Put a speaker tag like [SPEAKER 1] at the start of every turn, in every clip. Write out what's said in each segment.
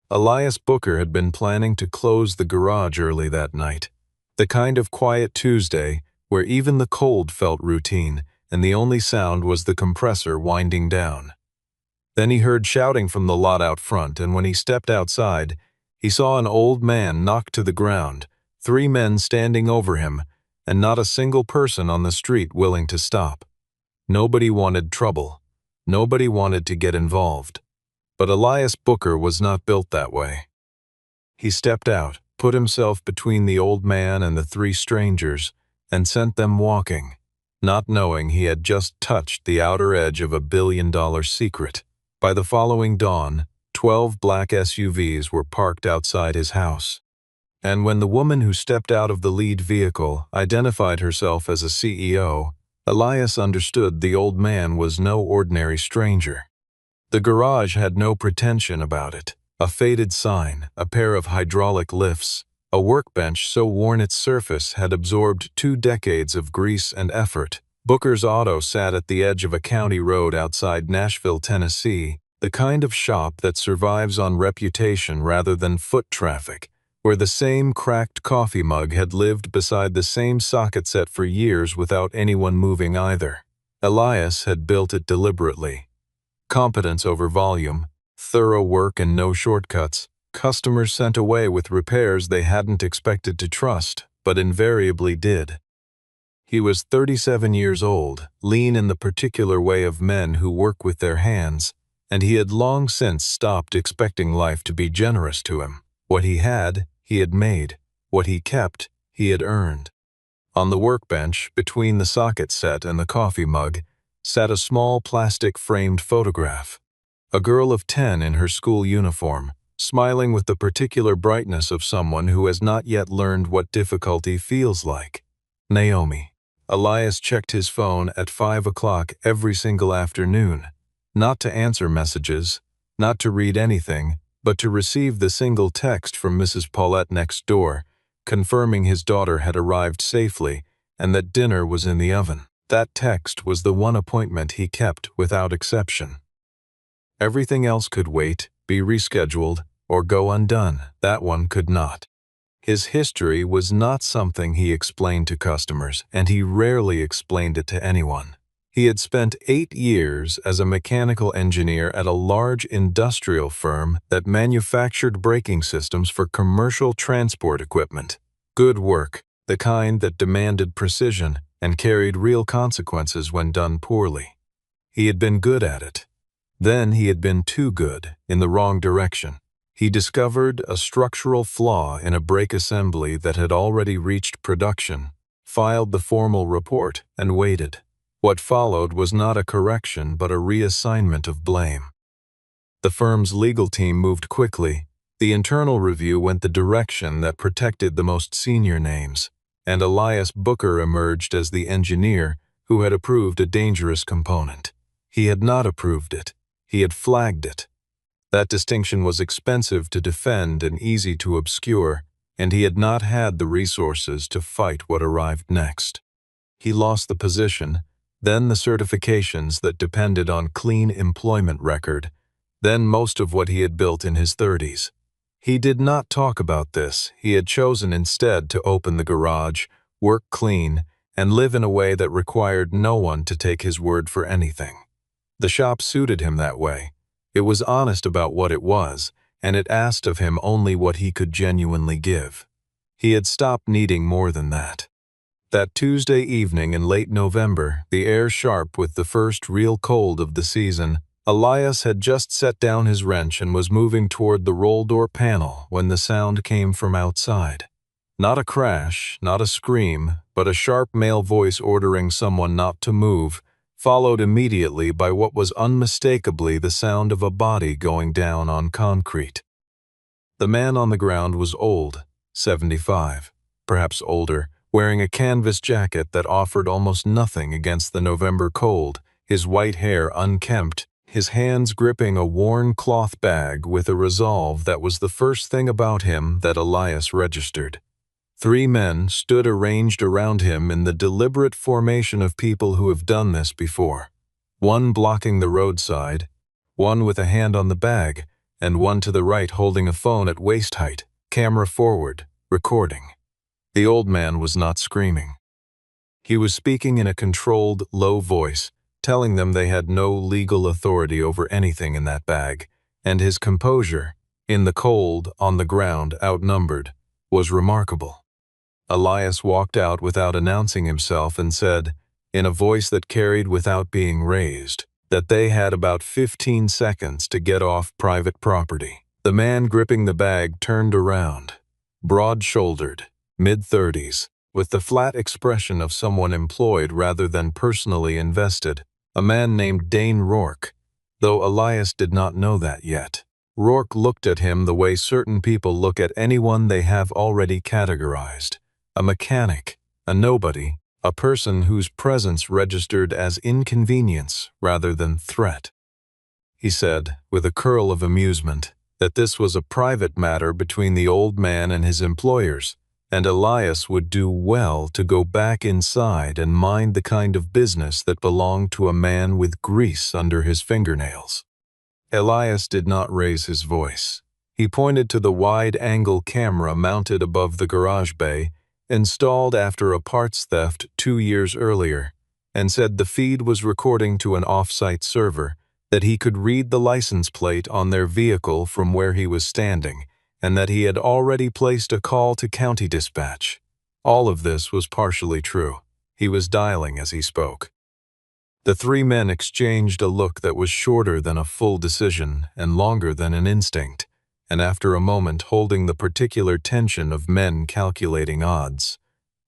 [SPEAKER 1] Elias Booker had been planning to close the garage early that night. The kind of quiet Tuesday where even the cold felt routine and the only sound was the compressor winding down. Then he heard shouting from the lot out front, and when he stepped outside, he saw an old man knocked to the ground, 3 men standing over him, and not a single person on the street willing to stop. Nobody wanted trouble. Nobody wanted to get involved. But Elias Booker was not built that way. He stepped out, put himself between the old man and the 3 strangers, and sent them walking, not knowing he had just touched the outer edge of a billion-dollar secret. By the following dawn, 12 black SUVs were parked outside his house. And when the woman who stepped out of the lead vehicle identified herself as a CEO, Elias understood the old man was no ordinary stranger. The garage had no pretension about it. A faded sign, a pair of hydraulic lifts, a workbench so worn its surface had absorbed 2 decades of grease and effort. Booker's auto sat at the edge of a county road outside Nashville, Tennessee, the kind of shop that survives on reputation rather than foot traffic, where the same cracked coffee mug had lived beside the same socket set for years without anyone moving either. Elias had built it deliberately. Competence over volume, thorough work and no shortcuts, customers sent away with repairs they hadn't expected to trust, but invariably did. He was 37 years old, lean in the particular way of men who work with their hands, and he had long since stopped expecting life to be generous to him. What he had made. What he kept, he had earned. On the workbench, between the socket set and the coffee mug, sat a small plastic-framed photograph. A girl of 10 in her school uniform, smiling with the particular brightness of someone who has not yet learned what difficulty feels like. Naomi. Elias checked his phone at 5 o'clock every single afternoon, not to answer messages, not to read anything, but to receive the single text from Mrs. Paulette next door, confirming his daughter had arrived safely and that dinner was in the oven. That text was the one appointment he kept without exception. Everything else could wait, be rescheduled, or go undone. That one could not. His history was not something he explained to customers, and he rarely explained it to anyone. He had spent 8 years as a mechanical engineer at a large industrial firm that manufactured braking systems for commercial transport equipment. Good work, the kind that demanded precision and carried real consequences when done poorly. He had been good at it. Then he had been too good, in the wrong direction. He discovered a structural flaw in a brake assembly that had already reached production, filed the formal report, and waited. What followed was not a correction but a reassignment of blame. The firm's legal team moved quickly. The internal review went the direction that protected the most senior names, and Elias Booker emerged as the engineer who had approved a dangerous component. He had not approved it. He had flagged it. That distinction was expensive to defend and easy to obscure, and he had not had the resources to fight what arrived next. He lost the position, then the certifications that depended on clean employment record, then most of what he had built in his 30s. He did not talk about this. He had chosen instead to open the garage, work clean, and live in a way that required no one to take his word for anything. The shop suited him that way. It was honest about what it was, and it asked of him only what he could genuinely give. He had stopped needing more than that. That Tuesday evening in late November, the air sharp with the first real cold of the season, Elias had just set down his wrench and was moving toward the roll-door panel when the sound came from outside. Not a crash, not a scream, but a sharp male voice ordering someone not to move, followed immediately by what was unmistakably the sound of a body going down on concrete. The man on the ground was old, 75, perhaps older, wearing a canvas jacket that offered almost nothing against the November cold, his white hair unkempt, his hands gripping a worn cloth bag with a resolve that was the first thing about him that Elias registered. 3 men stood arranged around him in the deliberate formation of people who have done this before. One blocking the roadside, one with a hand on the bag, and one to the right holding a phone at waist height, camera forward, recording. The old man was not screaming. He was speaking in a controlled, low voice, telling them they had no legal authority over anything in that bag, and his composure, in the cold, on the ground, outnumbered, was remarkable. Elias walked out without announcing himself and said, in a voice that carried without being raised, that they had about 15 seconds to get off private property. The man gripping the bag turned around, broad-shouldered, mid-30s, with the flat expression of someone employed rather than personally invested, a man named Dane Rourke, though Elias did not know that yet. Rourke looked at him the way certain people look at anyone they have already categorized, a mechanic, a nobody, a person whose presence registered as inconvenience rather than threat. He said, with a curl of amusement, that this was a private matter between the old man and his employers, and Elias would do well to go back inside and mind the kind of business that belonged to a man with grease under his fingernails. Elias did not raise his voice. He pointed to the wide-angle camera mounted above the garage bay, installed after a parts theft 2 years earlier, and said the feed was recording to an off-site server, that he could read the license plate on their vehicle from where he was standing, and that he had already placed a call to county dispatch. All of this was partially true. He was dialing as he spoke. The three men exchanged a look that was shorter than a full decision and longer than an instinct, and after a moment holding the particular tension of men calculating odds,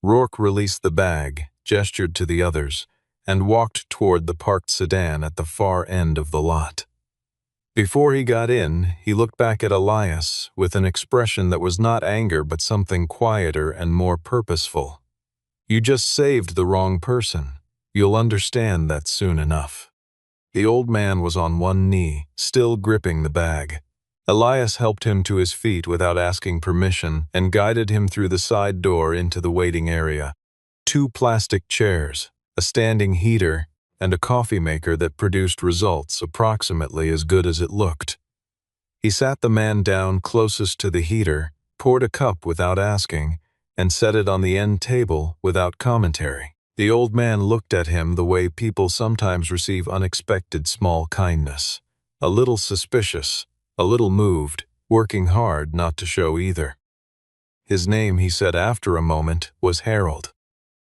[SPEAKER 1] Rourke released the bag, gestured to the others, and walked toward the parked sedan at the far end of the lot. Before he got in, he looked back at Elias with an expression that was not anger but something quieter and more purposeful. "You just saved the wrong person. You'll understand that soon enough." The old man was on one knee, still gripping the bag. Elias helped him to his feet without asking permission and guided him through the side door into the waiting area. 2 plastic chairs, a standing heater, and a coffee maker that produced results approximately as good as it looked. He sat the man down closest to the heater, poured a cup without asking, and set it on the end table without commentary. The old man looked at him the way people sometimes receive unexpected small kindness, a little suspicious, a little moved, working hard not to show either. His name, he said after a moment, was Harold.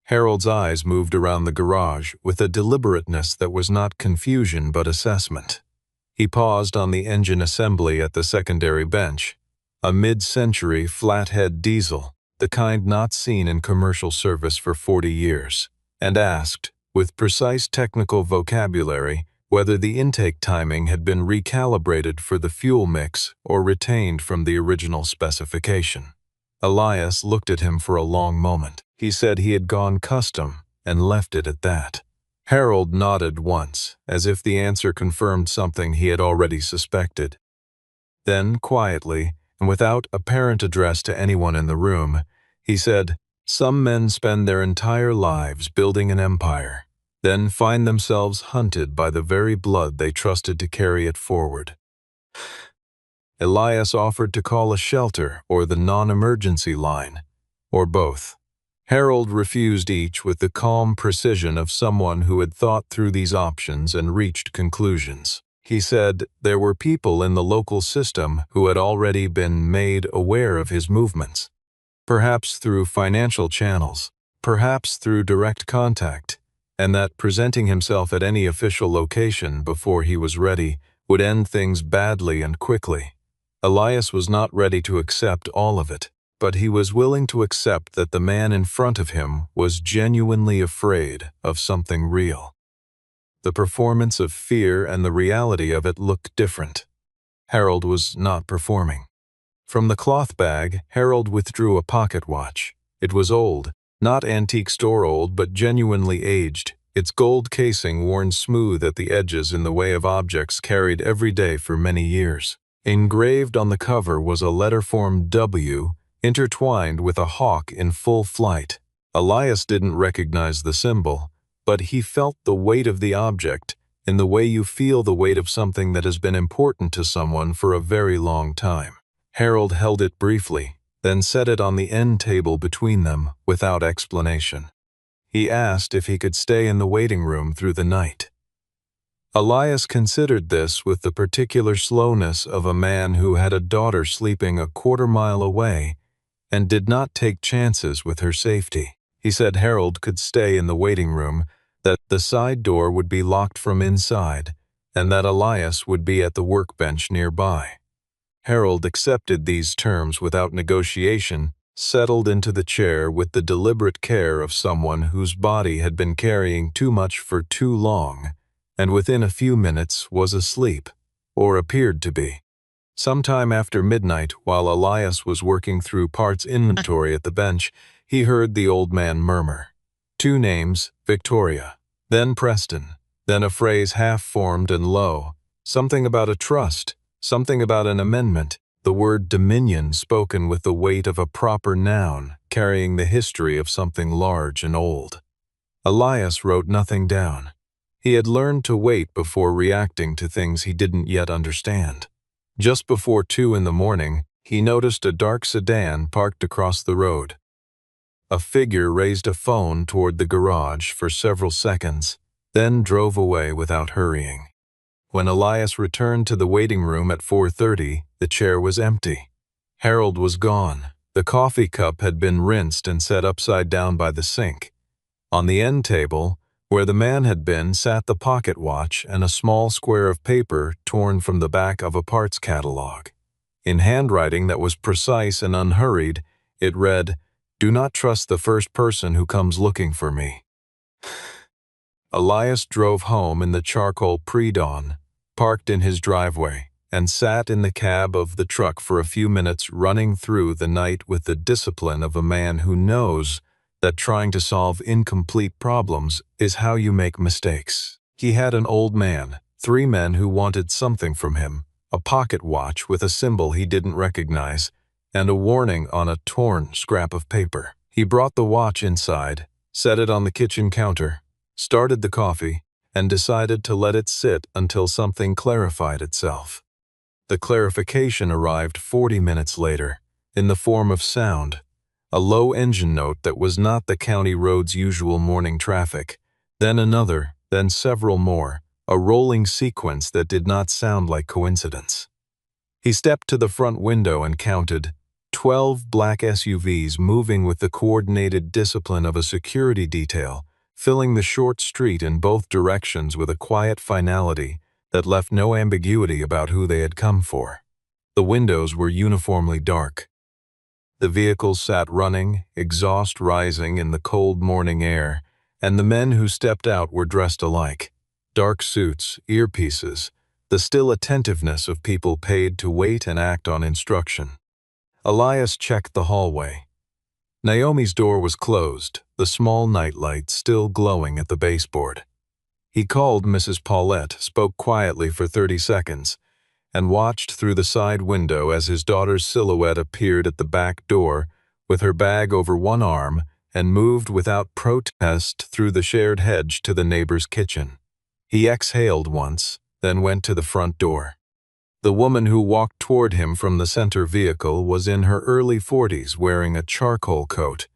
[SPEAKER 1] Harold's eyes moved around the garage with a deliberateness that was not confusion but assessment. He paused on the engine assembly at the secondary bench, a mid-century flathead diesel, the kind not seen in commercial service for 40 years, and asked, with precise technical vocabulary, whether the intake timing had been recalibrated for the fuel mix or retained from the original specification. Elias looked at him for a long moment. He said he had gone custom and left it at that. Harold nodded once, as if the answer confirmed something he had already suspected. Then, quietly, and without apparent address to anyone in the room, he said, "Some men spend their entire lives building an empire, then find themselves hunted by the very blood they trusted to carry it forward." Elias offered to call a shelter or the non-emergency line, or both. Harold refused each with the calm precision of someone who had thought through these options and reached conclusions. He said there were people in the local system who had already been made aware of his movements, perhaps through financial channels, perhaps through direct contact, and that presenting himself at any official location before he was ready would end things badly and quickly. Elias was not ready to accept all of it, but he was willing to accept that the man in front of him was genuinely afraid of something real. The performance of fear and the reality of it looked different. Harold was not performing. From the cloth bag, Harold withdrew a pocket watch. It was old, not antique store old, but genuinely aged, its gold casing worn smooth at the edges in the way of objects carried every day for many years. Engraved on the cover was a letter-formed W, intertwined with a hawk in full flight. Elias didn't recognize the symbol, but he felt the weight of the object in the way you feel the weight of something that has been important to someone for a very long time. Harold held it briefly, then set it on the end table between them without explanation. He asked if he could stay in the waiting room through the night. Elias considered this with the particular slowness of a man who had a daughter sleeping a quarter-mile away and did not take chances with her safety. He said Harold could stay in the waiting room, that the side door would be locked from inside, and that Elias would be at the workbench nearby. Harold accepted these terms without negotiation, settled into the chair with the deliberate care of someone whose body had been carrying too much for too long, and within a few minutes was asleep, or appeared to be. Sometime after midnight, while Elias was working through parts inventory at the bench, he heard the old man murmur. 2 names, Victoria, then Preston, then a phrase half-formed and low, something about a trust, something about an amendment, the word dominion spoken with the weight of a proper noun, carrying the history of something large and old. Elias wrote nothing down. He had learned to wait before reacting to things he didn't yet understand. Just before 2 in the morning, he noticed a dark sedan parked across the road. A figure raised a phone toward the garage for several seconds, then drove away without hurrying. When Elias returned to the waiting room at 4:30, the chair was empty. Harold was gone. The coffee cup had been rinsed and set upside down by the sink. On the end table, where the man had been, sat the pocket watch and a small square of paper torn from the back of a parts catalog. In handwriting that was precise and unhurried, it read, "Do not trust the first person who comes looking for me." Elias drove home in the charcoal pre-dawn, parked in his driveway, and sat in the cab of the truck for a few minutes, running through the night with the discipline of a man who knows that trying to solve incomplete problems is how you make mistakes. He had an old man, 3 men who wanted something from him, a pocket watch with a symbol he didn't recognize, and a warning on a torn scrap of paper. He brought the watch inside, set it on the kitchen counter, started the coffee, and decided to let it sit until something clarified itself. The clarification arrived 40 minutes later, in the form of sound. A low engine note that was not the county road's usual morning traffic, then another, then several more, a rolling sequence that did not sound like coincidence. He stepped to the front window and counted 12 black SUVs moving with the coordinated discipline of a security detail, filling the short street in both directions with a quiet finality that left no ambiguity about who they had come for. The windows were uniformly dark. The vehicles sat running, exhaust rising in the cold morning air, and the men who stepped out were dressed alike. Dark suits, earpieces, the still attentiveness of people paid to wait and act on instruction. Elias checked the hallway. Naomi's door was closed, the small nightlight still glowing at the baseboard. He called Mrs. Paulette, spoke quietly for 30 seconds, and watched through the side window as his daughter's silhouette appeared at the back door with her bag over one arm and moved without protest through the shared hedge to the neighbor's kitchen. He exhaled once, then went to the front door. The woman who walked toward him from the center vehicle was in her early 40s, wearing a charcoal coat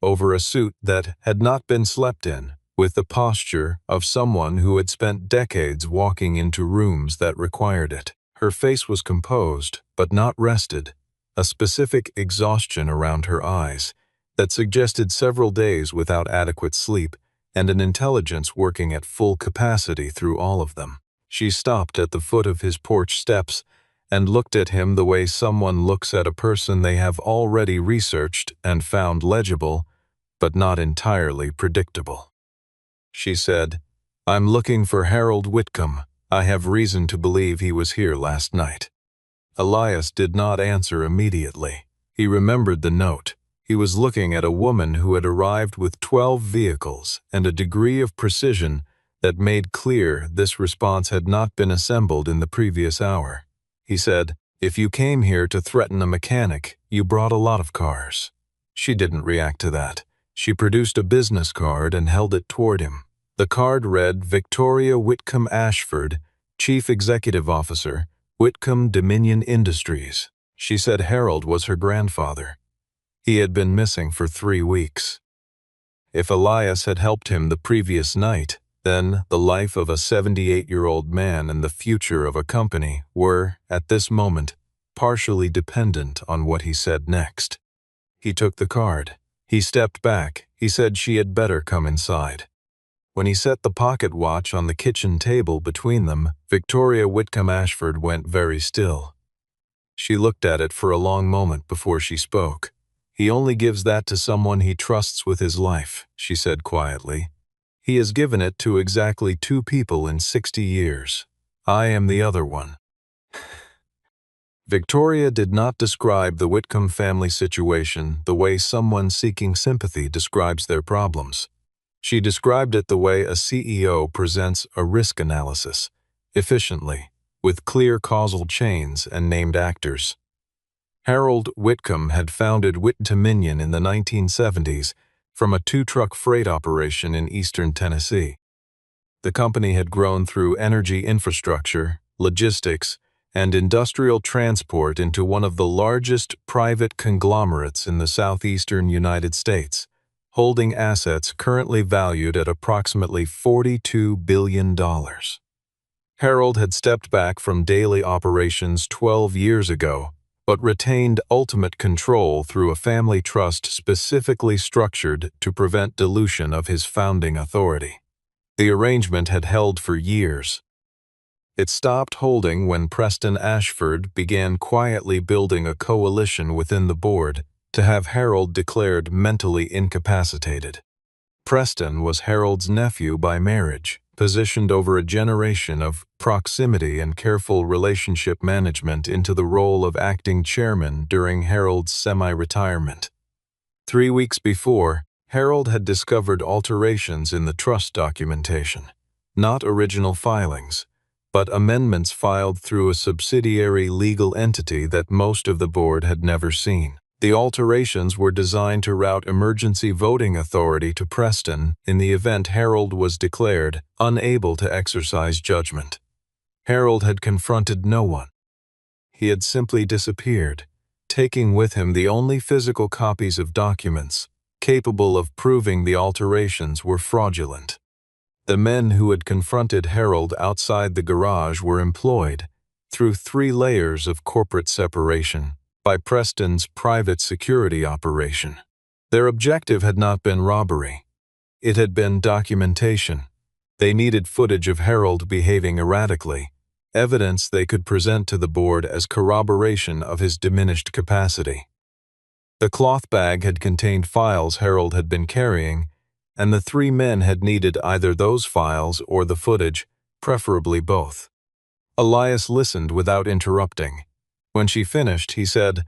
[SPEAKER 1] over a suit that had not been slept in, with the posture of someone who had spent decades walking into rooms that required it. Her face was composed, but not rested, a specific exhaustion around her eyes that suggested several days without adequate sleep and an intelligence working at full capacity through all of them. She stopped at the foot of his porch steps and looked at him the way someone looks at a person they have already researched and found legible, but not entirely predictable. She said, "I'm looking for Harold Whitcomb. I have reason to believe he was here last night." Elias did not answer immediately. He remembered the note. He was looking at a woman who had arrived with 12 vehicles and a degree of precision that made clear this response had not been assembled in the previous hour. He said, "If you came here to threaten a mechanic, you brought a lot of cars." She didn't react to that. She produced a business card and held it toward him. The card read Victoria Whitcomb Ashford, Chief Executive Officer, Whitcomb Dominion Industries. She said Harold was her grandfather. He had been missing for 3 weeks. If Elias had helped him the previous night, then the life of a 78-year-old man and the future of a company were, at this moment, partially dependent on what he said next. He took the card. He stepped back. He said she had better come inside. When he set the pocket watch on the kitchen table between them, Victoria Whitcomb Ashford went very still. She looked at it for a long moment before she spoke. "He only gives that to someone he trusts with his life," she said quietly. "He has given it to exactly 2 people in 60 years. I am the other one." Victoria did not describe the Whitcomb family situation the way someone seeking sympathy describes their problems. She described it the way a CEO presents a risk analysis, efficiently, with clear causal chains and named actors. Harold Whitcomb had founded Dominion in the 1970s from a 2-truck freight operation in eastern Tennessee. The company had grown through energy infrastructure, logistics, and industrial transport into one of the largest private conglomerates in the southeastern United States, holding assets currently valued at approximately $42 billion. Harold had stepped back from daily operations 12 years ago, but retained ultimate control through a family trust specifically structured to prevent dilution of his founding authority. The arrangement had held for years. It stopped holding when Preston Ashford began quietly building a coalition within the board to have Harold declared mentally incapacitated. Preston was Harold's nephew by marriage, positioned over a generation of proximity and careful relationship management into the role of acting chairman during Harold's semi-retirement. 3 weeks before, Harold had discovered alterations in the trust documentation, not original filings, but amendments filed through a subsidiary legal entity that most of the board had never seen. The alterations were designed to route emergency voting authority to Preston in the event Harold was declared unable to exercise judgment. Harold had confronted no one. He had simply disappeared, taking with him the only physical copies of documents capable of proving the alterations were fraudulent. The men who had confronted Harold outside the garage were employed, through 3 layers of corporate separation, by Preston's private security operation. Their objective had not been robbery. It had been documentation. They needed footage of Harold behaving erratically, evidence they could present to the board as corroboration of his diminished capacity. The cloth bag had contained files Harold had been carrying, and the 3 men had needed either those files or the footage, preferably both. Elias listened without interrupting. When she finished, he said,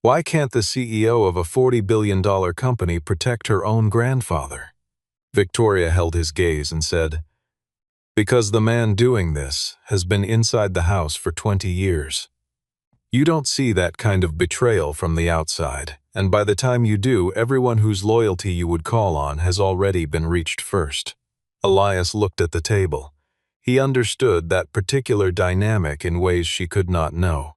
[SPEAKER 1] "Why can't the CEO of a $40 billion company protect her own grandfather?" Victoria held his gaze and said, "Because the man doing this has been inside the house for 20 years. You don't see that kind of betrayal from the outside, and by the time you do, everyone whose loyalty you would call on has already been reached first." Elias looked at the table. He understood that particular dynamic in ways she could not know.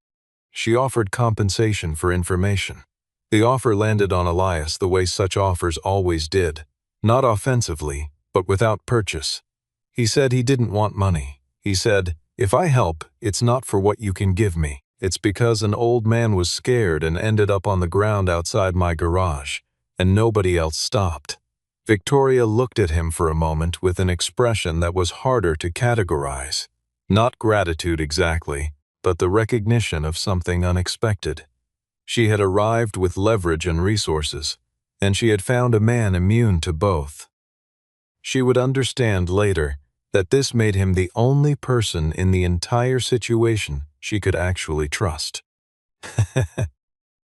[SPEAKER 1] She offered compensation for information. The offer landed on Elias the way such offers always did, not offensively, but without purchase. He said he didn't want money. He said, "If I help, it's not for what you can give me. It's because an old man was scared and ended up on the ground outside my garage, and nobody else stopped." Victoria looked at him for a moment with an expression that was harder to categorize. Not gratitude exactly, but the recognition of something unexpected. She had arrived with leverage and resources, and she had found a man immune to both. She would understand later that this made him the only person in the entire situation she could actually trust.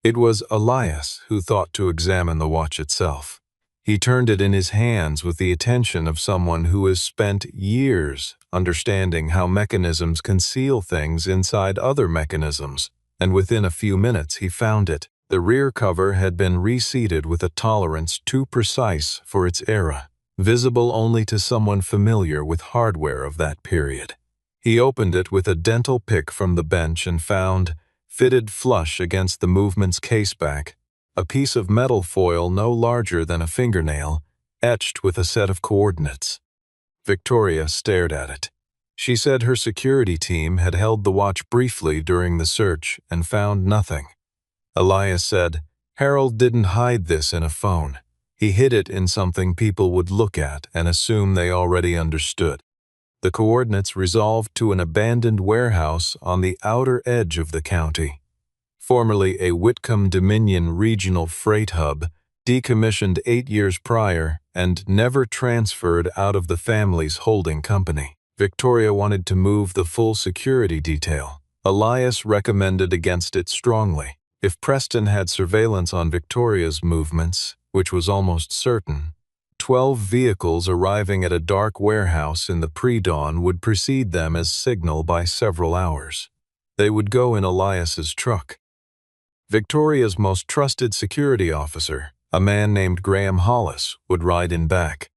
[SPEAKER 1] It was Elias who thought to examine the watch itself. He turned it in his hands with the attention of someone who has spent years understanding how mechanisms conceal things inside other mechanisms, and within a few minutes he found it. The rear cover had been reseated with a tolerance too precise for its era. visible only to someone familiar with hardware of that period. He opened it with a dental pick from the bench and found, fitted flush against the movement's caseback, a piece of metal foil no larger than a fingernail, etched with a set of coordinates. Victoria stared at it. She said her security team had held the watch briefly during the search and found nothing. Elias said, "Harold didn't hide this in a phone. He hid it in something people would look at and assume they already understood." The coordinates resolved to an abandoned warehouse on the outer edge of the county. Formerly a Whitcomb Dominion regional freight hub, decommissioned 8 years prior and never transferred out of the family's holding company. Victoria wanted to move the full security detail. Elias recommended against it strongly. If Preston had surveillance on Victoria's movements, which was almost certain, 12 vehicles arriving at a dark warehouse in the pre-dawn would precede them as signal by several hours. They would go in Elias's truck. Victoria's most trusted security officer, a man named Graham Hollis, would ride in back.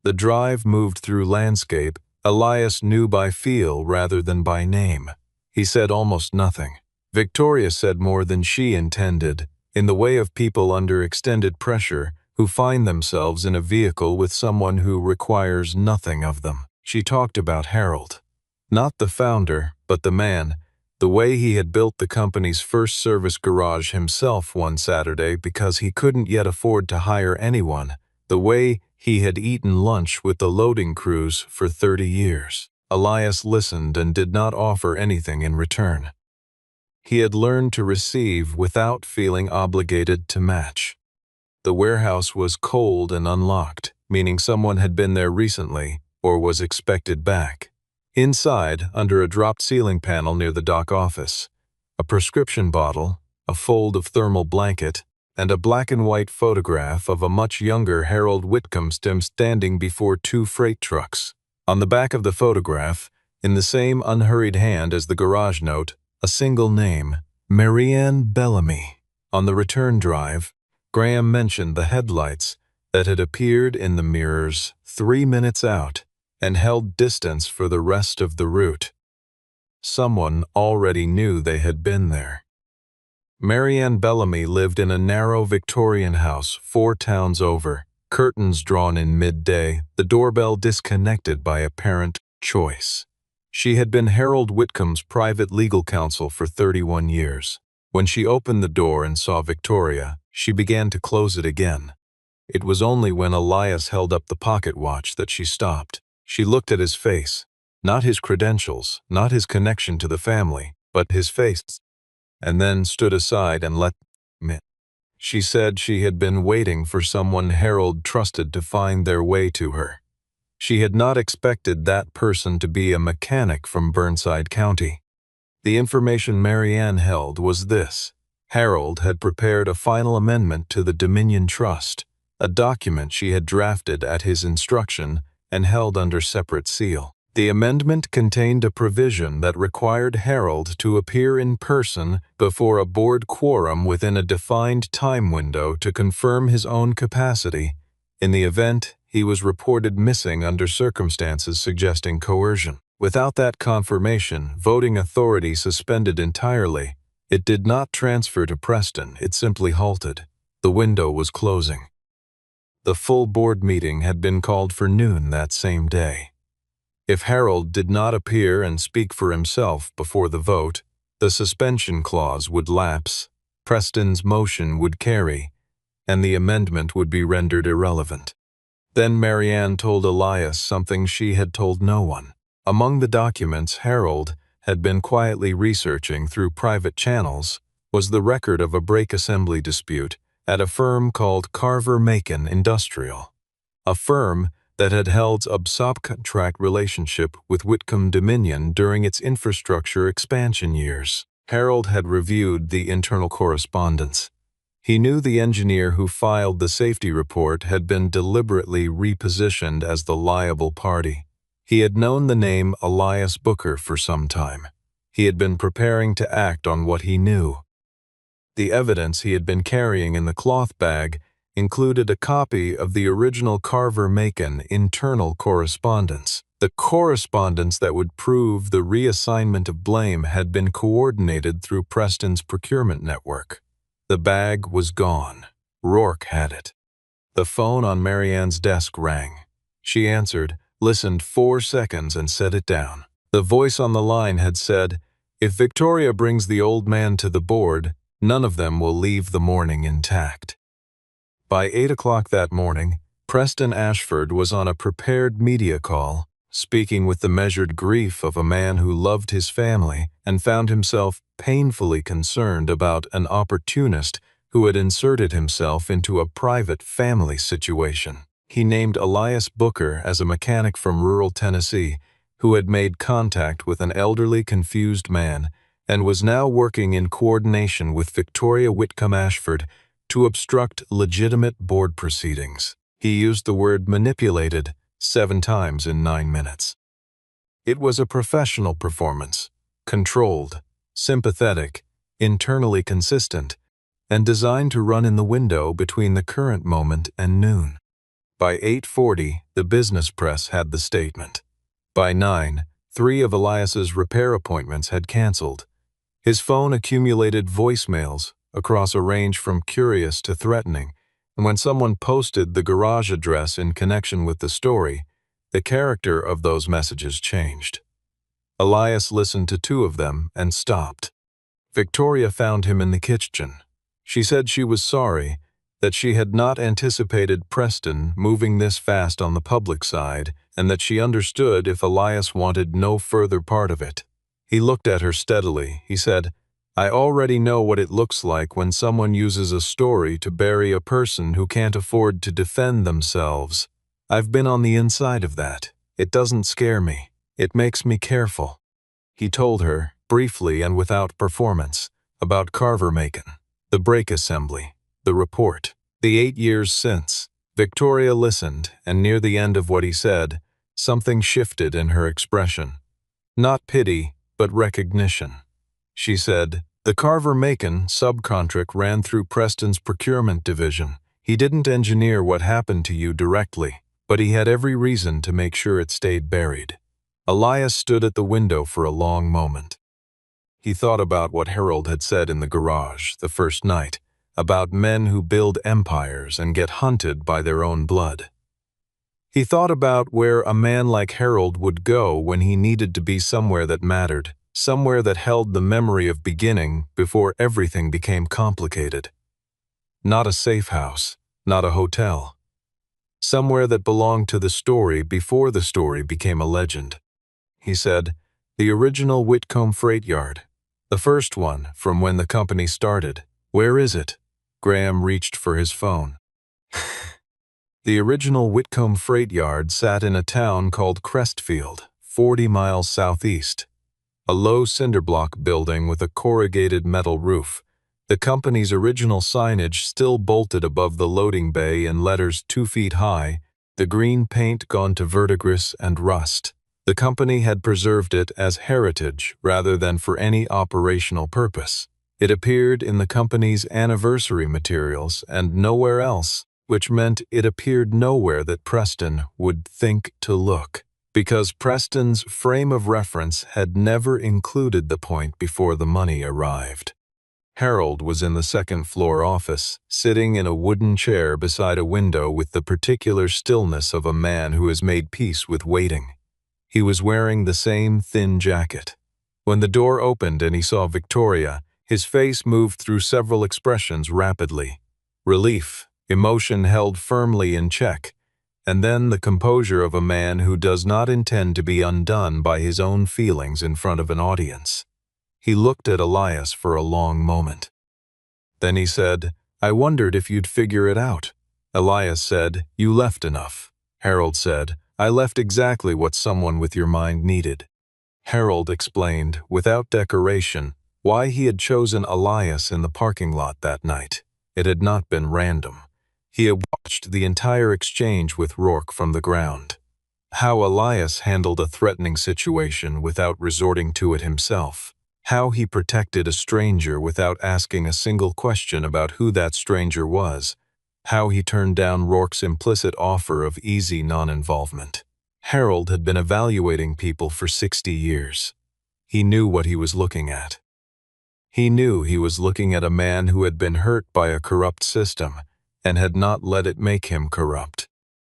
[SPEAKER 1] The drive moved through landscape Elias knew by feel rather than by name. He said almost nothing. Victoria said more than she intended, in the way of people under extended pressure who find themselves in a vehicle with someone who requires nothing of them. She talked about Harold. Not the founder, but the man, the way he had built the company's first service garage himself one Saturday because he couldn't yet afford to hire anyone, the way he had eaten lunch with the loading crews for 30 years. Elias listened and did not offer anything in return. He had learned to receive without feeling obligated to match. The warehouse was cold and unlocked, meaning someone had been there recently or was expected back. Inside, under a dropped ceiling panel near the dock office, a prescription bottle, a fold of thermal blanket, and a black and white photograph of a much younger Harold Whitcomb standing before 2 freight trucks. On the back of the photograph, in the same unhurried hand as the garage note, a single name, Marianne Bellamy. On the return drive, Graham mentioned the headlights that had appeared in the mirrors 3 minutes out and held distance for the rest of the route. Someone already knew they had been there. Marianne Bellamy lived in a narrow Victorian house 4 towns over, curtains drawn in midday, the doorbell disconnected by apparent choice. She had been Harold Whitcomb's private legal counsel for 31 years. When she opened the door and saw Victoria, she began to close it again. It was only when Elias held up the pocket watch that she stopped. She looked at his face, not his credentials, not his connection to the family, but his face, and then stood aside and let him in. She said she had been waiting for someone Harold trusted to find their way to her. She had not expected that person to be a mechanic from Burnside County. The information Marianne held was this: Harold had prepared a final amendment to the Dominion Trust, a document she had drafted at his instruction and held under separate seal. The amendment contained a provision that required Harold to appear in person before a board quorum within a defined time window to confirm his own capacity, in the event he was reported missing under circumstances suggesting coercion. Without that confirmation, voting authority suspended entirely. It did not transfer to Preston, it simply halted. The window was closing. The full board meeting had been called for noon that same day. If Harold did not appear and speak for himself before the vote, the suspension clause would lapse, Preston's motion would carry, and the amendment would be rendered irrelevant. Then Marianne told Elias something she had told no one. Among the documents Harold had been quietly researching through private channels was the record of a brake assembly dispute at a firm called Carver-Macon Industrial, a firm that had held a subcontract relationship with Whitcomb Dominion during its infrastructure expansion years. Harold had reviewed the internal correspondence. He knew the engineer who filed the safety report had been deliberately repositioned as the liable party. He had known the name Elias Booker for some time. He had been preparing to act on what he knew. The evidence he had been carrying in the cloth bag included a copy of the original Carver-Macon internal correspondence. The correspondence that would prove the reassignment of blame had been coordinated through Preston's procurement network. The bag was gone. Rourke had it. The phone on Marianne's desk rang. She answered, listened 4 seconds, and set it down. The voice on the line had said, "If Victoria brings the old man to the board, none of them will leave the morning intact." By 8 o'clock that morning, Preston Ashford was on a prepared media call, speaking with the measured grief of a man who loved his family and found himself painfully concerned about an opportunist who had inserted himself into a private family situation. He named Elias Booker as a mechanic from rural Tennessee who had made contact with an elderly, confused man and was now working in coordination with Victoria Whitcomb Ashford to obstruct legitimate board proceedings. He used the word manipulated 7 times in 9 minutes. It was a professional performance, controlled, sympathetic, internally consistent, and designed to run in the window between the current moment and noon. By 8:40, the business press had the statement. By 9, 3 of Elias's repair appointments had canceled. His phone accumulated voicemails across a range from curious to threatening, and when someone posted the garage address in connection with the story, the character of those messages changed. Elias listened to 2 of them and stopped. Victoria found him in the kitchen. She said she was sorry, that she had not anticipated Preston moving this fast on the public side, and that she understood if Elias wanted no further part of it. He looked at her steadily. He said, "I already know what it looks like when someone uses a story to bury a person who can't afford to defend themselves. I've been on the inside of that. It doesn't scare me. It makes me careful." He told her, briefly and without performance, about Carver-Macon, the brake assembly, the report, the 8 years since. Victoria listened, and near the end of what he said, something shifted in her expression. Not pity, but recognition. She said, "The Carver-Macon subcontract ran through Preston's procurement division. He didn't engineer what happened to you directly, but he had every reason to make sure it stayed buried." Elias stood at the window for a long moment. He thought about what Harold had said in the garage the first night, about men who build empires and get hunted by their own blood. He thought about where a man like Harold would go when he needed to be somewhere that mattered, somewhere that held the memory of beginning before everything became complicated. Not a safe house, not a hotel. Somewhere that belonged to the story before the story became a legend. He said, "The original Whitcomb freight yard. The first one from when the company started. Where is it?" Graham reached for his phone. The original Whitcomb freight yard sat in a town called Crestfield, 40 miles southeast. A low cinderblock building with a corrugated metal roof. The company's original signage still bolted above the loading bay in letters 2 feet high, the green paint gone to verdigris and rust. The company had preserved it as heritage rather than for any operational purpose. It appeared in the company's anniversary materials and nowhere else, which meant it appeared nowhere that Preston would think to look, because Preston's frame of reference had never included the point before the money arrived. Harold was in the second-floor office, sitting in a wooden chair beside a window with the particular stillness of a man who has made peace with waiting. He was wearing the same thin jacket. When the door opened and he saw Victoria, his face moved through several expressions rapidly. Relief, emotion held firmly in check, and then the composure of a man who does not intend to be undone by his own feelings in front of an audience. He looked at Elias for a long moment. Then he said, "I wondered if you'd figure it out." Elias said, "You left enough." Harold said, "I left exactly what someone with your mind needed." Harold explained, without decoration, why he had chosen Elias in the parking lot that night. It had not been random. He had watched the entire exchange with Rourke from the ground. How Elias handled a threatening situation without resorting to it himself. How he protected a stranger without asking a single question about who that stranger was. how he turned down Rourke's implicit offer of easy non-involvement. Harold had been evaluating people for 60 years. He knew what he was looking at. He knew he was looking at a man who had been hurt by a corrupt system and had not let it make him corrupt.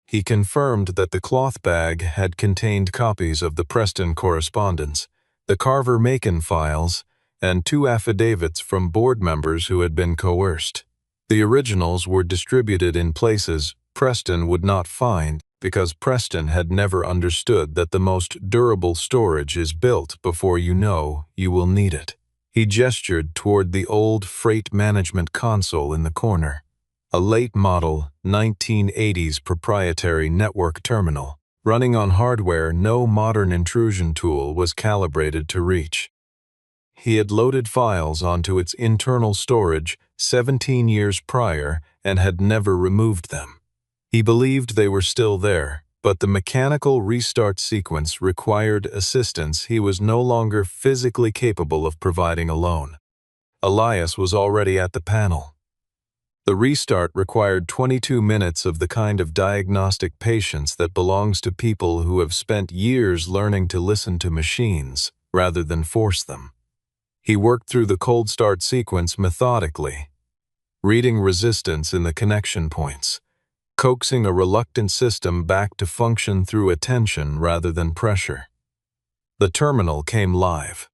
[SPEAKER 1] He confirmed that the cloth bag had contained copies of the Preston correspondence, the Carver-Macon files, and 2 affidavits from board members who had been coerced. The originals were distributed in places Preston would not find because Preston had never understood that the most durable storage is built before you know you will need it. He gestured toward the old freight management console in the corner, a late-model 1980s proprietary network terminal, running on hardware no modern intrusion tool was calibrated to reach. He had loaded files onto its internal storage 17 years prior and had never removed them. He believed they were still there, but the mechanical restart sequence required assistance he was no longer physically capable of providing alone. Elias was already at the panel. The restart required 22 minutes of the kind of diagnostic patience that belongs to people who have spent years learning to listen to machines rather than force them. He worked through the cold start sequence methodically, reading resistance in the connection points, coaxing a reluctant system back to function through attention rather than pressure. The terminal came live.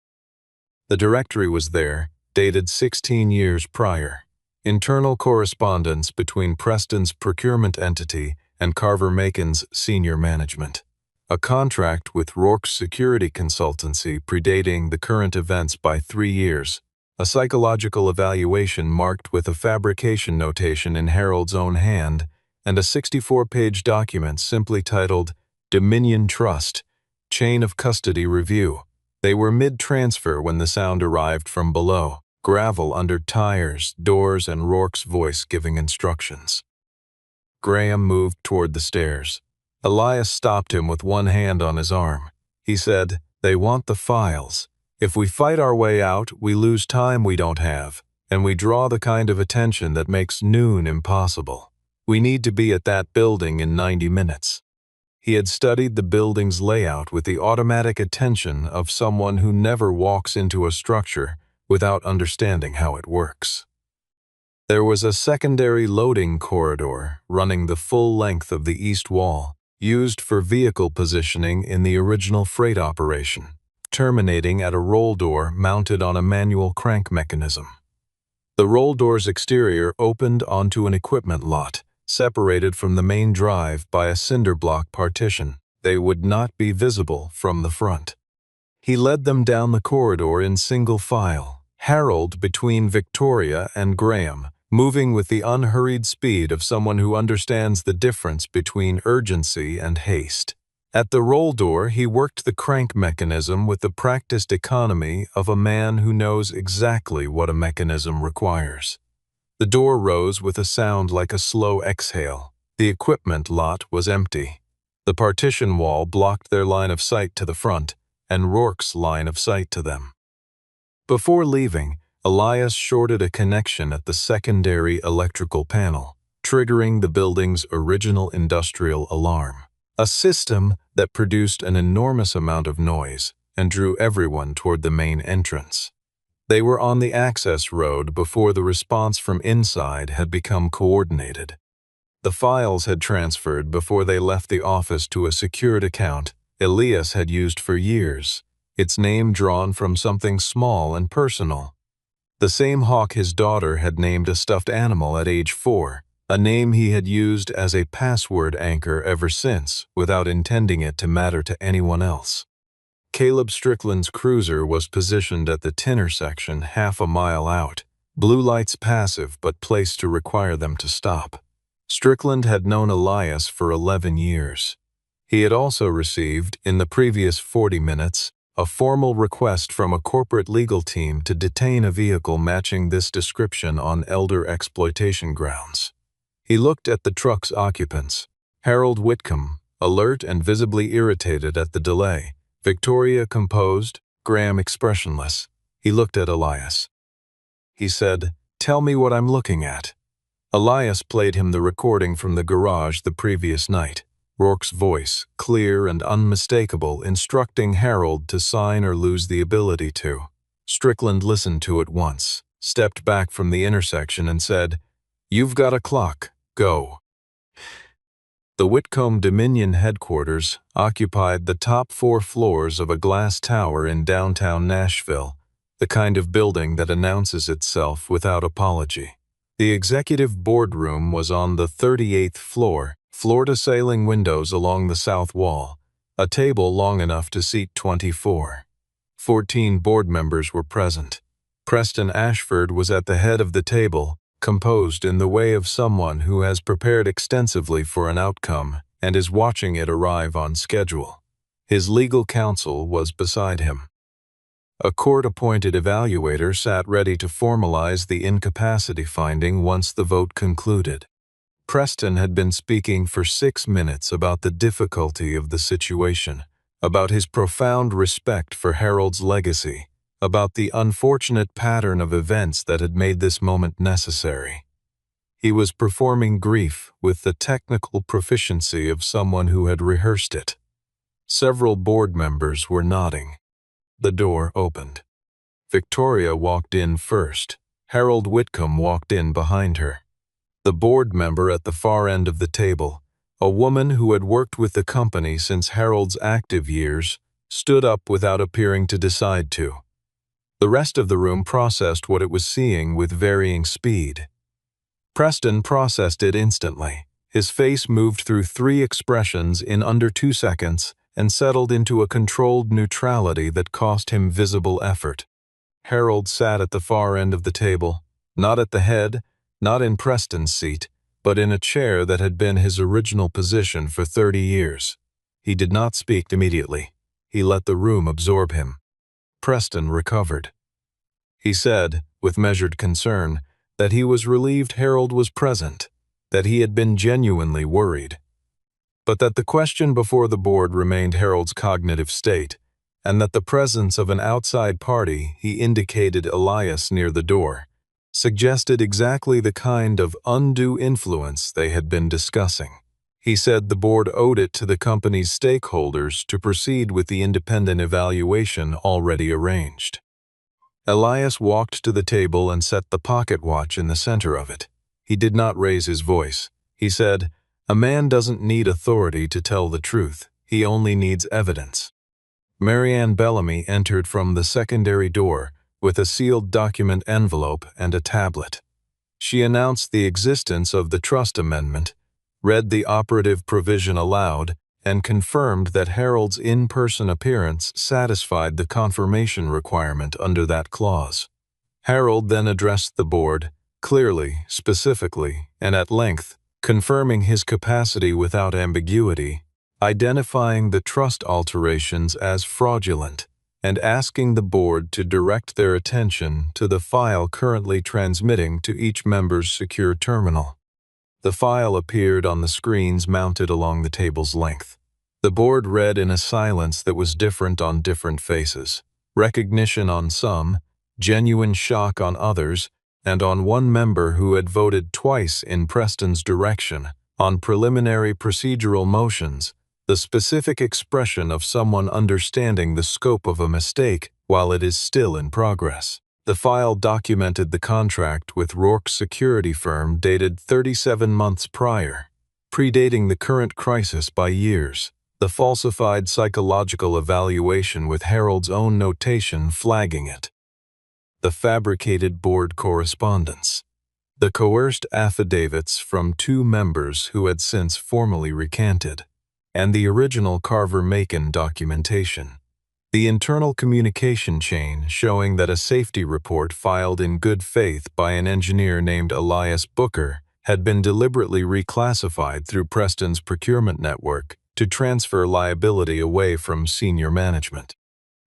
[SPEAKER 1] The directory was there, dated 16 years prior. Internal correspondence between Preston's procurement entity and Carver-Macon's senior management. A contract with Rourke's security consultancy predating the current events by 3 years. A psychological evaluation marked with a fabrication notation in Harold's own hand, and a 64-page document simply titled Dominion Trust, Chain of Custody Review. They were mid-transfer when the sound arrived from below, gravel under tires, doors, and Rourke's voice giving instructions. Graham moved toward the stairs. Elias stopped him with one hand on his arm. He said, "They want the files. If we fight our way out, we lose time we don't have, and we draw the kind of attention that makes noon impossible. We need to be at that building in 90 minutes." He had studied the building's layout with the automatic attention of someone who never walks into a structure without understanding how it works. There was a secondary loading corridor running the full length of the east wall, used for vehicle positioning in the original freight operation, terminating at a roll door mounted on a manual crank mechanism. The roll door's exterior opened onto an equipment lot, separated from the main drive by a cinder block partition. They would not be visible from the front. He led them down the corridor in single file, Harold between Victoria and Graham, moving with the unhurried speed of someone who understands the difference between urgency and haste. At the roll door, he worked the crank mechanism with the practiced economy of a man who knows exactly what a mechanism requires. The door rose with a sound like a slow exhale. The equipment lot was empty. The partition wall blocked their line of sight to the front, and Rourke's line of sight to them. Before leaving, Elias shorted a connection at the secondary electrical panel, triggering the building's original industrial alarm, a system that produced an enormous amount of noise and drew everyone toward the main entrance. They were on the access road before the response from inside had become coordinated. The files had transferred before they left the office to a secured account Elias had used for years, its name drawn from something small and personal. The same hawk his daughter had named a stuffed animal at age 4, a name he had used as a password anchor ever since, without intending it to matter to anyone else. Caleb Strickland's cruiser was positioned at the tinner section half a mile out, blue lights passive but placed to require them to stop. Strickland had known Elias for 11 years. He had also received, in the previous 40 minutes, a formal request from a corporate legal team to detain a vehicle matching this description on elder exploitation grounds. He looked at the truck's occupants. Harold Whitcomb, alert and visibly irritated at the delay. Victoria composed, Graham expressionless. He looked at Elias. He said, "Tell me what I'm looking at." Elias played him the recording from the garage the previous night. Rourke's voice, clear and unmistakable, instructing Harold to sign or lose the ability to. Strickland listened to it once, stepped back from the intersection and said, "You've got a clock. Go." The Whitcomb Dominion headquarters occupied the top 4 floors of a glass tower in downtown Nashville, the kind of building that announces itself without apology. The executive boardroom was on the 38th floor, floor-to-ceiling windows along the south wall, a table long enough to seat 24. 14 board members were present. Preston Ashford was at the head of the table, composed in the way of someone who has prepared extensively for an outcome and is watching it arrive on schedule. His legal counsel was beside him. A court-appointed evaluator sat ready to formalize the incapacity finding once the vote concluded. Preston had been speaking for 6 minutes about the difficulty of the situation, about his profound respect for Harold's legacy, about the unfortunate pattern of events that had made this moment necessary. He was performing grief with the technical proficiency of someone who had rehearsed it. Several board members were nodding. The door opened. Victoria walked in first. Harold Whitcomb walked in behind her. The board member at the far end of the table, a woman who had worked with the company since Harold's active years, stood up without appearing to decide to. The rest of the room processed what it was seeing with varying speed. Preston processed it instantly. His face moved through 3 expressions in under 2 seconds and settled into a controlled neutrality that cost him visible effort. Harold sat at the far end of the table, not at the head, not in Preston's seat, but in a chair that had been his original position for 30 years. He did not speak immediately. He let the room absorb him. Preston recovered. He said, with measured concern, that he was relieved Harold was present, that he had been genuinely worried, but that the question before the board remained Harold's cognitive state, and that the presence of an outside party, he indicated Elias near the door, suggested exactly the kind of undue influence they had been discussing. He said the board owed it to the company's stakeholders to proceed with the independent evaluation already arranged. Elias walked to the table and set the pocket watch in the center of it. He did not raise his voice. He said, "A man doesn't need authority to tell the truth. He only needs evidence." Marianne Bellamy entered from the secondary door with a sealed document envelope and a tablet. She announced the existence of the trust amendment, read the operative provision aloud, and confirmed that Harold's in-person appearance satisfied the confirmation requirement under that clause. Harold then addressed the board, clearly, specifically, and at length, confirming his capacity without ambiguity, identifying the trust alterations as fraudulent, and asking the board to direct their attention to the file currently transmitting to each member's secure terminal. The file appeared on the screens mounted along the table's length. The board read in a silence that was different on different faces, recognition on some, genuine shock on others, and on one member who had voted twice in Preston's direction on preliminary procedural motions, the specific expression of someone understanding the scope of a mistake while it is still in progress. The file documented the contract with Rourke's security firm dated 37 months prior, predating the current crisis by years, the falsified psychological evaluation with Harold's own notation flagging it. The fabricated board correspondence. The coerced affidavits from 2 members who had since formally recanted, and the original Carver-Macon documentation. The internal communication chain showing that a safety report filed in good faith by an engineer named Elias Booker had been deliberately reclassified through Preston's procurement network to transfer liability away from senior management.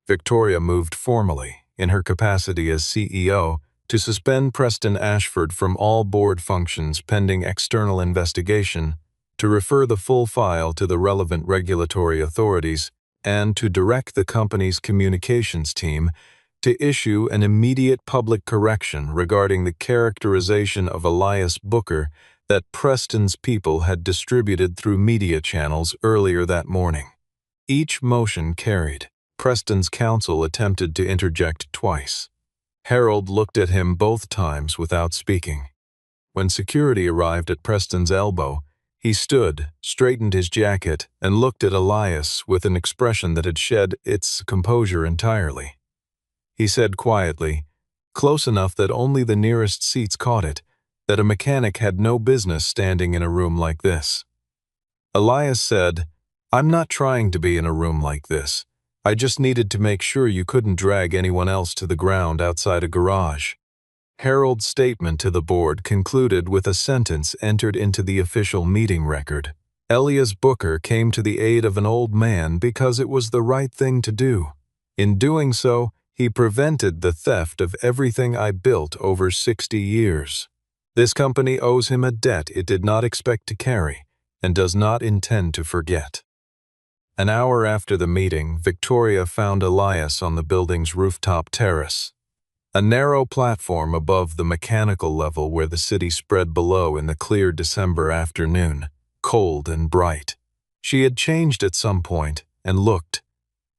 [SPEAKER 1] Victoria moved formally, in her capacity as CEO, to suspend Preston Ashford from all board functions pending external investigation, to refer the full file to the relevant regulatory authorities, and to direct the company's communications team to issue an immediate public correction regarding the characterization of Elias Booker that Preston's people had distributed through media channels earlier that morning. Each motion carried. Preston's counsel attempted to interject twice. Harold looked at him both times without speaking. When security arrived at Preston's elbow, he stood, straightened his jacket, and looked at Elias with an expression that had shed its composure entirely. He said quietly, close enough that only the nearest seats caught it, that a mechanic had no business standing in a room like this. Elias said, "I'm not trying to be in a room like this. I just needed to make sure you couldn't drag anyone else to the ground outside a garage." Harold's statement to the board concluded with a sentence entered into the official meeting record. Elias Booker came to the aid of an old man because it was the right thing to do. In doing so, he prevented the theft of everything I built over 60 years. This company owes him a debt it did not expect to carry and does not intend to forget. An hour after the meeting, Victoria found Elias on the building's rooftop terrace, a narrow platform above the mechanical level where the city spread below in the clear December afternoon, cold and bright. She had changed at some point and looked,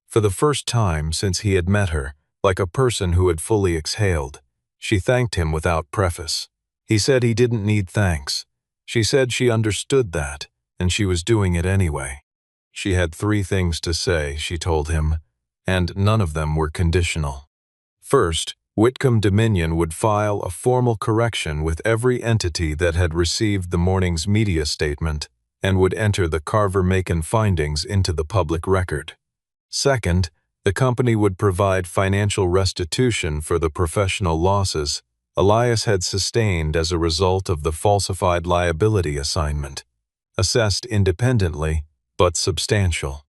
[SPEAKER 1] for the first time since he had met her, like a person who had fully exhaled. She thanked him without preface. He said he didn't need thanks. She said she understood that, and she was doing it anyway. She had 3 things to say, she told him, and none of them were conditional. First, Whitcomb Dominion would file a formal correction with every entity that had received the morning's media statement and would enter the Carver-Macon findings into the public record. Second, the company would provide financial restitution for the professional losses Elias had sustained as a result of the falsified liability assignment, assessed independently but substantial.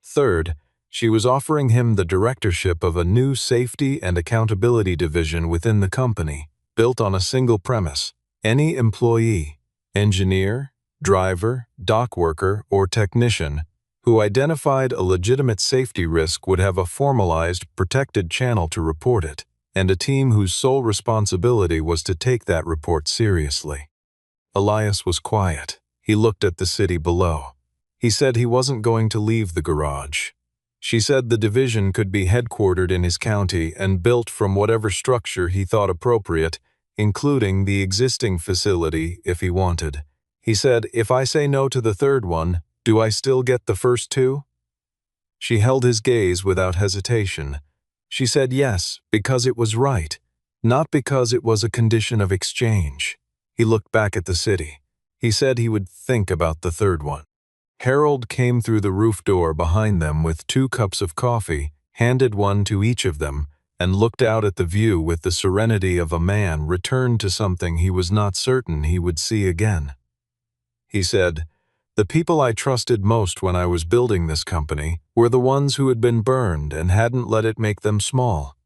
[SPEAKER 1] Third, she was offering him the directorship of a new safety and accountability division within the company, built on a single premise: any employee, engineer, driver, dock worker, or technician who identified a legitimate safety risk would have a formalized, protected channel to report it, and a team whose sole responsibility was to take that report seriously. Elias was quiet. He looked at the city below. He said he wasn't going to leave the garage. She said the division could be headquartered in his county and built from whatever structure he thought appropriate, including the existing facility if he wanted. He said, "If I say no to the third one, do I still get the first 2? She held his gaze without hesitation. She said yes, because it was right, not because it was a condition of exchange. He looked back at the city. He said he would think about the third one. Harold came through the roof door behind them with 2 cups of coffee, handed one to each of them, and looked out at the view with the serenity of a man returned to something he was not certain he would see again. He said, "The people I trusted most when I was building this company were the ones who had been burned and hadn't let it make them small.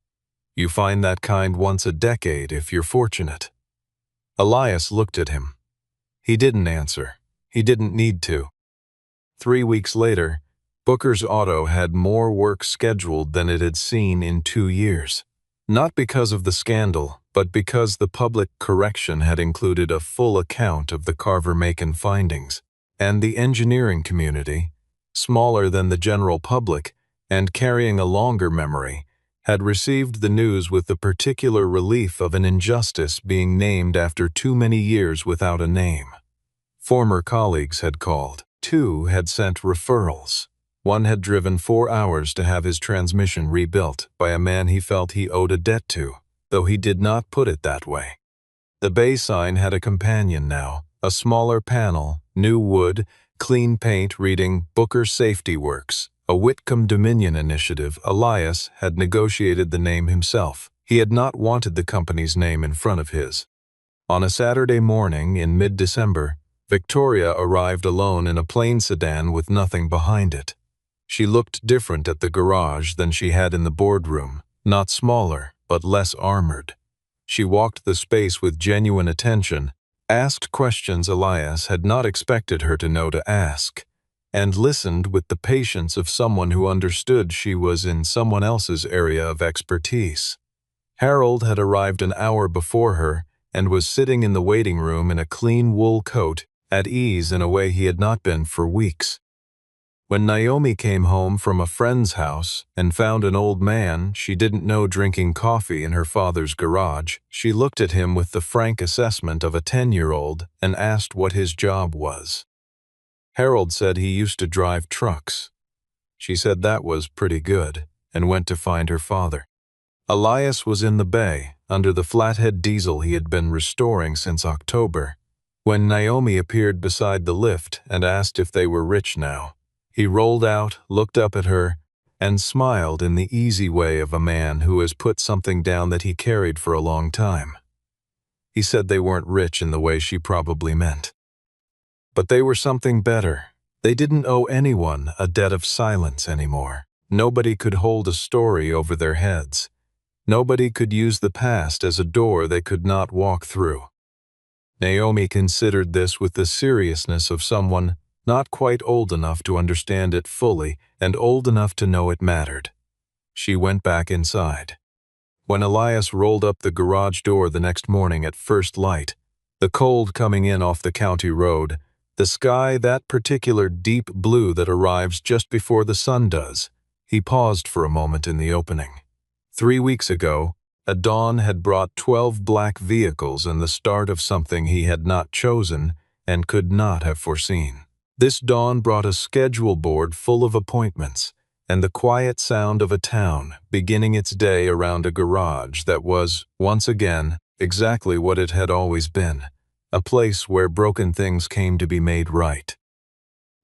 [SPEAKER 1] You find that kind once a decade if you're fortunate." Elias looked at him. He didn't answer. He didn't need to. 3 weeks later, Booker's Auto had more work scheduled than it had seen in 2 years. Not because of the scandal, but because the public correction had included a full account of the Carver-Macon findings, and the engineering community, smaller than the general public and carrying a longer memory, had received the news with the particular relief of an injustice being named after too many years without a name. Former colleagues had called. 2 had sent referrals. 1 had driven 4 hours to have his transmission rebuilt by a man he felt he owed a debt to, though he did not put it that way. The bay sign had a companion now, a smaller panel, new wood, clean paint reading Booker Safety Works, a Whitcomb Dominion initiative. Elias had negotiated the name himself. He had not wanted the company's name in front of his. On a Saturday morning in mid-December, Victoria arrived alone in a plain sedan with nothing behind it. She looked different at the garage than she had in the boardroom, not smaller, but less armored. She walked the space with genuine attention, asked questions Elias had not expected her to know to ask, and listened with the patience of someone who understood she was in someone else's area of expertise. Harold had arrived an hour before her and was sitting in the waiting room in a clean wool coat, at ease in a way he had not been for weeks. When Naomi came home from a friend's house and found an old man she didn't know drinking coffee in her father's garage, she looked at him with the frank assessment of a 10-year-old and asked what his job was. Harold said he used to drive trucks. She said that was pretty good and went to find her father. Elias was in the bay, under the flathead diesel he had been restoring since October, when Naomi appeared beside the lift and asked if they were rich now. He rolled out, looked up at her, and smiled in the easy way of a man who has put something down that he carried for a long time. He said they weren't rich in the way she probably meant. But they were something better. They didn't owe anyone a debt of silence anymore. Nobody could hold a story over their heads. Nobody could use the past as a door they could not walk through. Naomi considered this with the seriousness of someone not quite old enough to understand it fully and old enough to know it mattered. She went back inside. When Elias rolled up the garage door the next morning at first light, the cold coming in off the county road, the sky that particular deep blue that arrives just before the sun does, he paused for a moment in the opening. 3 weeks ago, a dawn had brought 12 black vehicles and the start of something he had not chosen and could not have foreseen. This dawn brought a schedule board full of appointments and the quiet sound of a town beginning its day around a garage that was, once again, exactly what it had always been, a place where broken things came to be made right.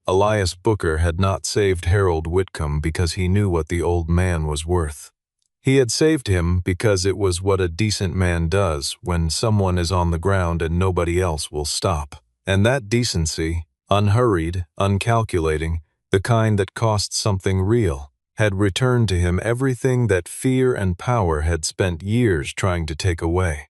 [SPEAKER 1] Elias Booker had not saved Harold Whitcomb because he knew what the old man was worth. He had saved him because it was what a decent man does when someone is on the ground and nobody else will stop. And that decency, unhurried, uncalculating, the kind that costs something real, had returned to him everything that fear and power had spent years trying to take away.